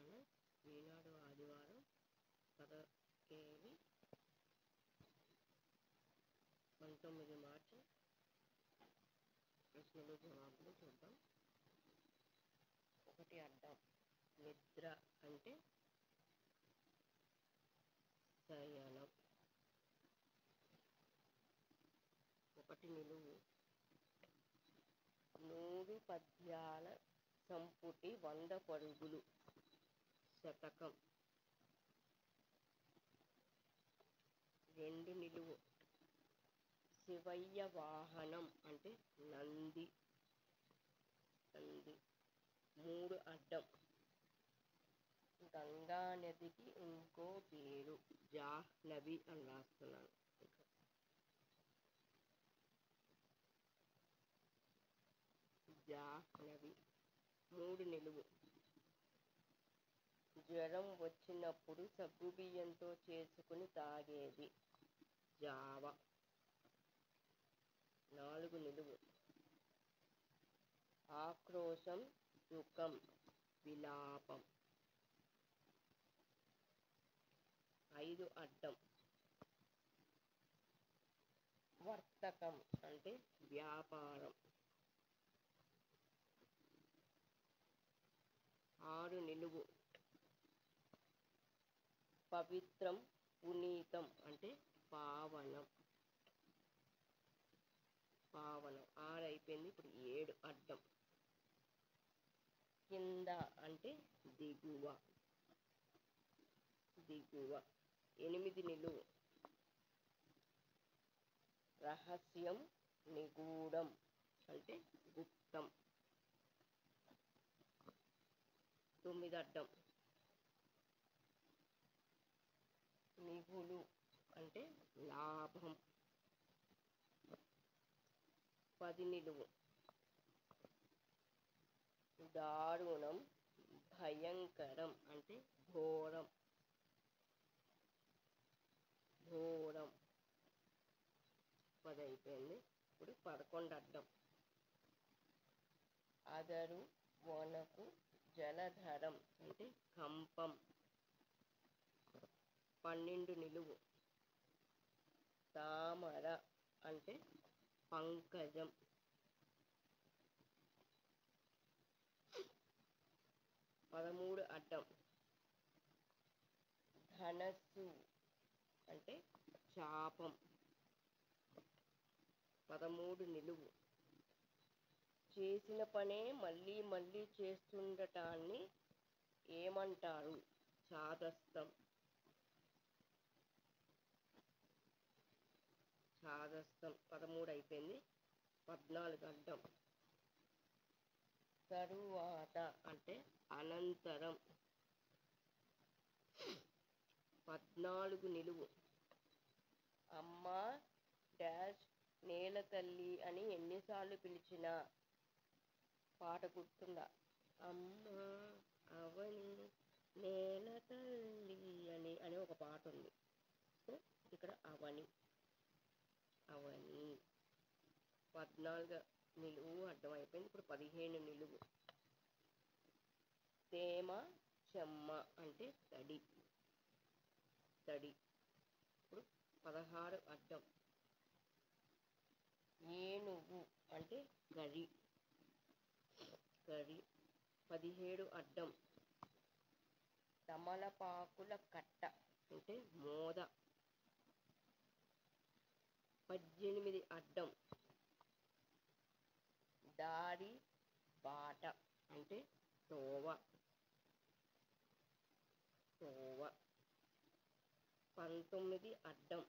తెలంగాణ ఈనాడు ఆదివారం 10 19 మార్చి ప్రశ్నలు జవాబులు చూద్దాం. ఒకటి అడ్డం. నిద్ర అంటే శయనం. ఒకటి నిలువు. 100 పద్యాల సంపుటి 100 పరుగులు శతకం. 2 నిలువు. శివయ్య వాహనం అంటే నంది. 3 అడ్డం. గంగా నదికి ఇంకో పేరు జాహ్నవి అని రాస్తున్నాను. జాహ్నవి. 3 నిలువు. జ్వరం వచ్చినప్పుడు సగ్గుబియ్యంతో చేసుకుని తాగేది జావ. 4 నిలువు. ఆక్రోశం సుఖం విలాపం. 5 అడ్డం. వర్తకం అంటే వ్యాపారం. 6 నిలువు. పవిత్రం పునీతం అంటే పావనం. 6 అయిపోయింది. ఇప్పుడు 7 అడ్డం. కింద అంటే దిగువ. 8 నిలువు. రహస్యం నిగూఢం అంటే గుప్తం. 9 అడ్డం. మిగులు అంటే లాభం. 10 నిలువు. దారుణం భయంకరం అంటే ఘోరం. 10 అయిపోయింది. ఇప్పుడు 11 అడ్డం. అదరు వనకు జలధరం అంటే కంపం. 12 నిలువు. తామర అంటే పంకజం. 13 అడ్డం. ధనస్సు అంటే చాపం. 13 నిలువు. చేసిన పనే మళ్ళీ మళ్ళీ చేస్తుండటాన్ని ఏమంటారు? చాదస్తం. 13 అయిపోయింది. 14 అడ్డం. తరువాత అంటే అనంతరం. 14 నిలువు. అమ్మ డాష్ నేల తల్లి అని ఎన్నిసార్లు పిలిచినా పాట గుర్తుందా? అమ్మ అవని నేల తల్లి అని ఒక పాట ఉంది. సో ఇక్కడ అవని. 14 నిలువు అడ్డం అయిపోయింది. ఇప్పుడు 15 నిలువు. తేమ చెమ్మ అంటే తడి. ఇప్పుడు 16 అడ్డం. ఏనుగు అంటే గరి. 17 అడ్డం. తమలపాకుల కట్ట అంటే మోద. 18 అడ్డం. దారి బాట అంటే తోవ. 19 అడ్డం.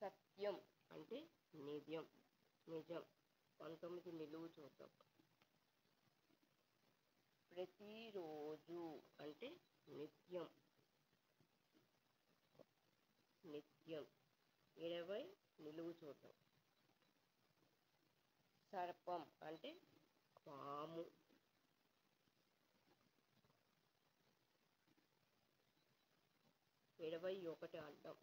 సత్యం అంటే నిజం. 19 నిలువు చూద్దాం. ప్రతిరోజు అంటే నిత్యం. 20 నిలువు చూద్దాం. సర్పం అంటే పాము. 21 అడ్డం.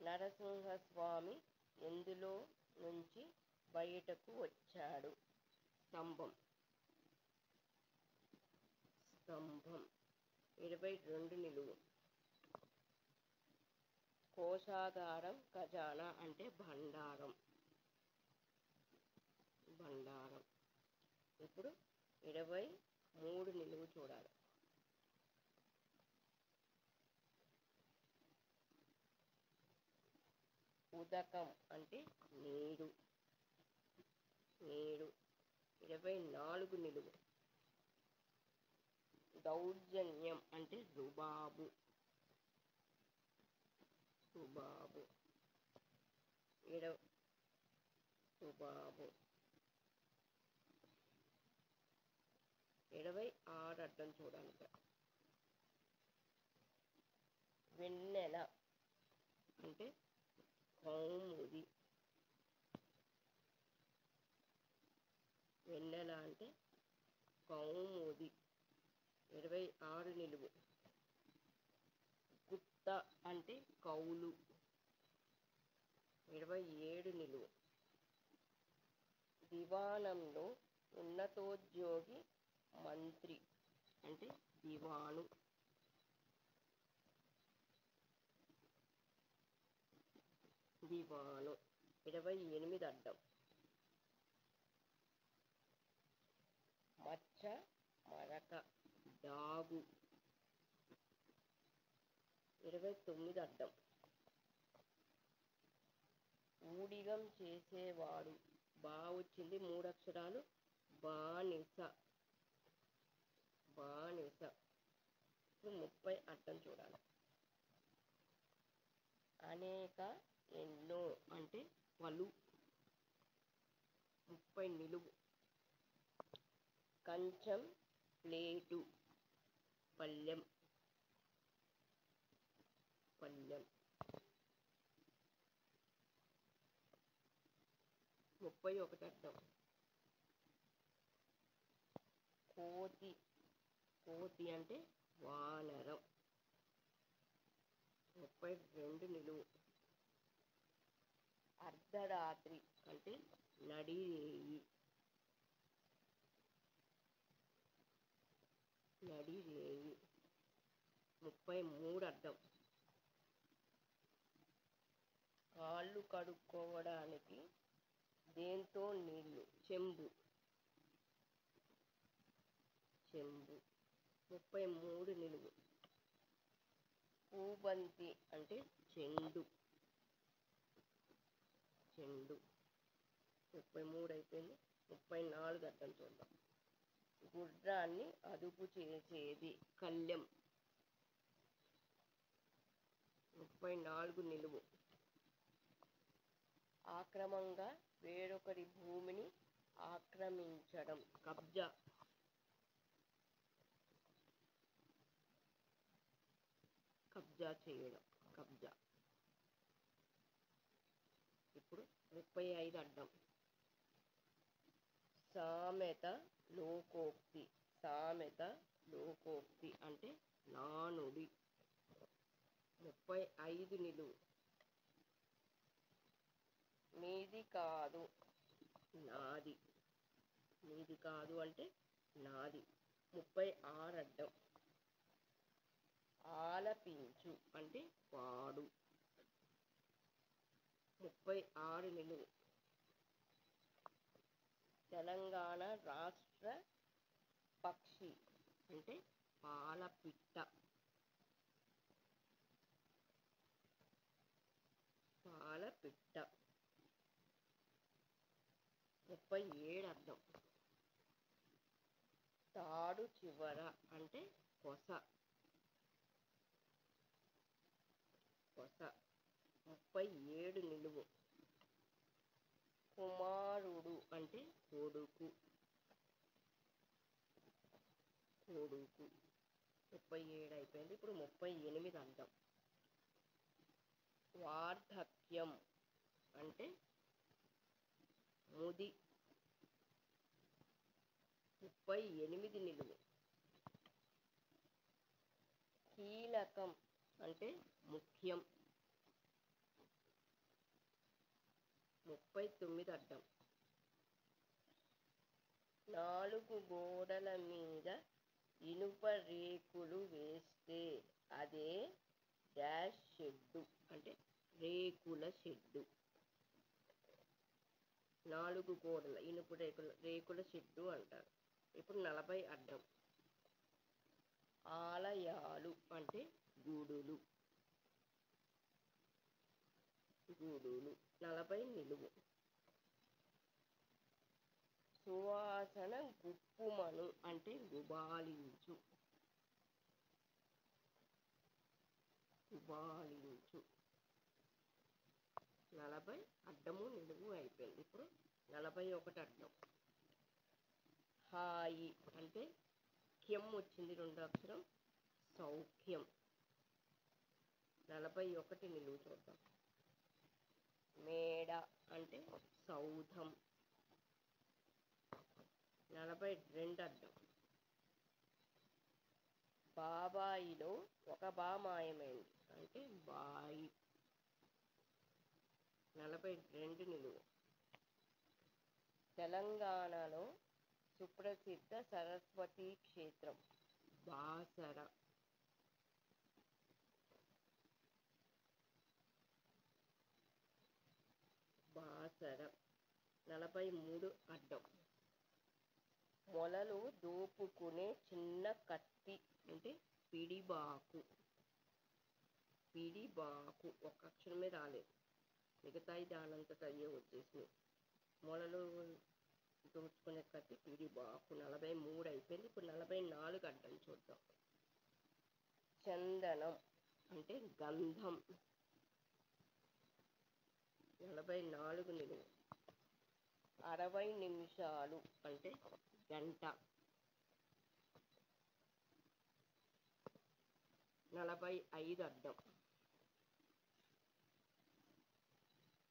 నరసింహస్వామి ఎందులో నుంచి బయటకు వచ్చాడు? స్తంభం స్తంభం 22 నిలువు. కోశాగారం ఖజానా అంటే భండారం భండారం. ఇప్పుడు 23 నిలువు చూడాలి. ఉదకం అంటే నీరు నీరు. 24 నిలువు. దౌర్జన్యం అంటే రుబాబు రుబాబు. రుబాబు. 26 అడ్డం చూడాలి. వెన్నెల అంటే కౌముది. వెన్నెల అంటే కౌముది. 26 నిలువు. గుత్త అంటే కౌలు. 27 నిలువు. దివాణంలో ఉన్నతోద్యోగి మంత్రి అంటే దివాను. దివాను. 28 అడ్డం. మచ్చ మరక డాగు. 29 అడ్డం. ఊడిగం చేసేవాడు. బా వచ్చింది 3 అక్షరాలు. బానిస బానిస. 30 అడ్డం చూడాలి. అనేక ఎన్నో అంటే పలు. 30 నిలువు. కంచం ప్లేటు పళ్ళెం పళ్ళెం. 31 అడ్డం. కోతి కోతి అంటే వానరం. 32 నిలువు. అర్ధరాత్రి అంటే నడిరేయి నడిరేయి. 33 అడ్డం. కాళ్ళు కడుక్కోవడానికి దేంతో నీళ్లు. చెంబు చెంబు. 33 నిలువు. పూబంతి అంటే చెండు చెండు. 33 అయిపోయింది. 34 అడ్డం చూద్దాం. గుర్రాన్ని అదుపు చేసేది కళ్ళెం. 34 నిలువు. ఆక్రమంగా వేరొకరి భూమిని ఆక్రమించడం కబ్జా. కబ్జా చేయడం కబ్జా. ఇప్పుడు 35 అడ్డం. సామెత లోకోక్తి. సామెత లోకోక్తి అంటే నానుడి. 35 నిలువు. మీది కాదు నాది. మీది కాదు అంటే నాది. 36 అడ్డం. ఆలపించు అంటే పాడు. 36 నిలువు. తెలంగాణ రాష్ట్ర పక్షి అంటే పాలపిట్ట. పాలపిట్ట. 37 అర్థం. తాడు చివర అంటే కొస. కొస. 37 నిలువు. కుమారుడు అంటే కొడుకు. కొడుకు. 37 అయిపోయింది. ఇప్పుడు 38 అర్థం. వార్ధక్యం అంటే ముది. 38 నిలువు. కీలకం అంటే ముఖ్యం. 39 అర్థం. 4 గోడల మీద ఇనుప రేకులు వేస్తే అదే డాష్ షెడ్డు అంటే రేకుల షెడ్డు. 4 గోడల ఇనుప రేకుల షెడ్డు అంటారు. ఇప్పుడు 40 అడ్డం. ఆలయాలు అంటే గుడులు. 40 నిలువు. సువాసన గుప్పుమను అంటే గుబాళించు. 40 అడ్డము నిలువు అయిపోయింది. ఇప్పుడు 41 అడ్డం. హాయి అంటే క్యం వచ్చింది 2 అక్షరం సౌఖ్యం. 41 నిలువు చూద్దాం. మేడ అంటే సౌధం. 42 అడ్డం. బాబాయిలో ఒక బా మాయమైంది అంటే బాయి. 42 నిలువు. తెలంగాణలో సుప్రసిద్ధ సరస్వతి క్షేత్రం బాసర. బాసర. 43 అడ్డం. మొలలు దోపుకునే చిన్న కత్తి అంటే పిడిబాకు. పిడిబాకు ఒక అక్షరమే రాలేదు, మిగతాయి దానంతట అయ్యే వచ్చేసినాయి. మొలలు దోచుకునే కత్తి పిడిబాకు. 43 అయిపోయింది. ఇప్పుడు 44 అడ్డం చూద్దాం. చందనం అంటే గంధం. 44 నిలువు. 60 నిమిషాలు అంటే గంట. 45 అడ్డం.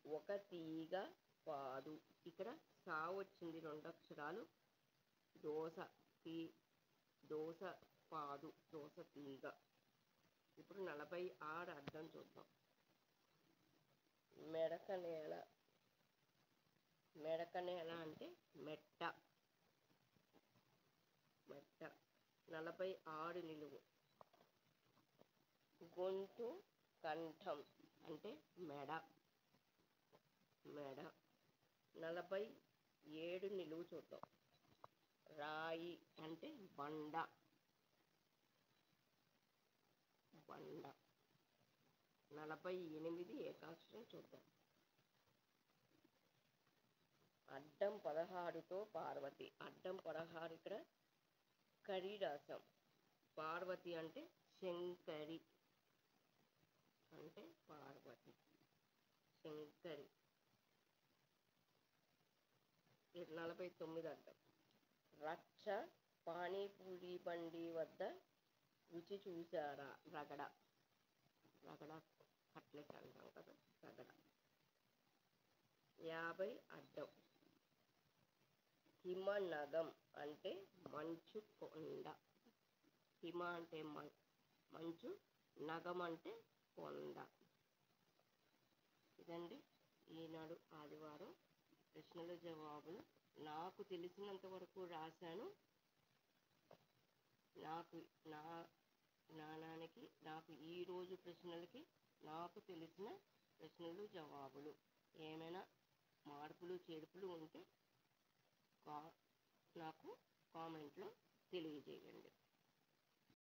ఒక తీగ పాదు. ఇక్కడ సా వచ్చింది 2 అక్షరాలు. దోస దోస పాదు దోస తీగ. ఇప్పుడు 46 అడ్డం చూద్దాం. మెడక నేల. మెడక నేల అంటే మెట్ట. మెట్ట. 46 నిలువు. గొంతు కంఠం అంటే మెడ. మెడ. 47 నిలువు చూద్దాం. రాయి అంటే బండ. బండ. 48 ఏకాక్షరం చూద్దాం. అడ్డం 16తో పార్వతి. అడ్డం 16 ఇక్కడ కరి రాసాం. పార్వతి అంటే శంకరి అంటే పార్వతి. శంకరి. 49 అడ్డం. రక్ష పానీపూరి బండి వద్ద రుచి చూశారా. రగడ. రగడ కట్లెట్ అంటాం కదా, రగడ. 50 అడ్డం. హిమనగం అంటే మంచు కొండ. హిమ అంటే మంచు, నగం అంటే కొండ. ఇదండి ఈనాడు ఆదివారం ప్రశ్నల జవాబులు. నాకు తెలిసినంత వరకు రాశాను. నాకు నాకు ఈరోజు ప్రశ్నలకి నాకు తెలిసిన ప్రశ్నలు జవాబులు. ఏమైనా మార్పులు చేర్పులు ఉంటే నాకు కామెంట్లో తెలియజేయండి.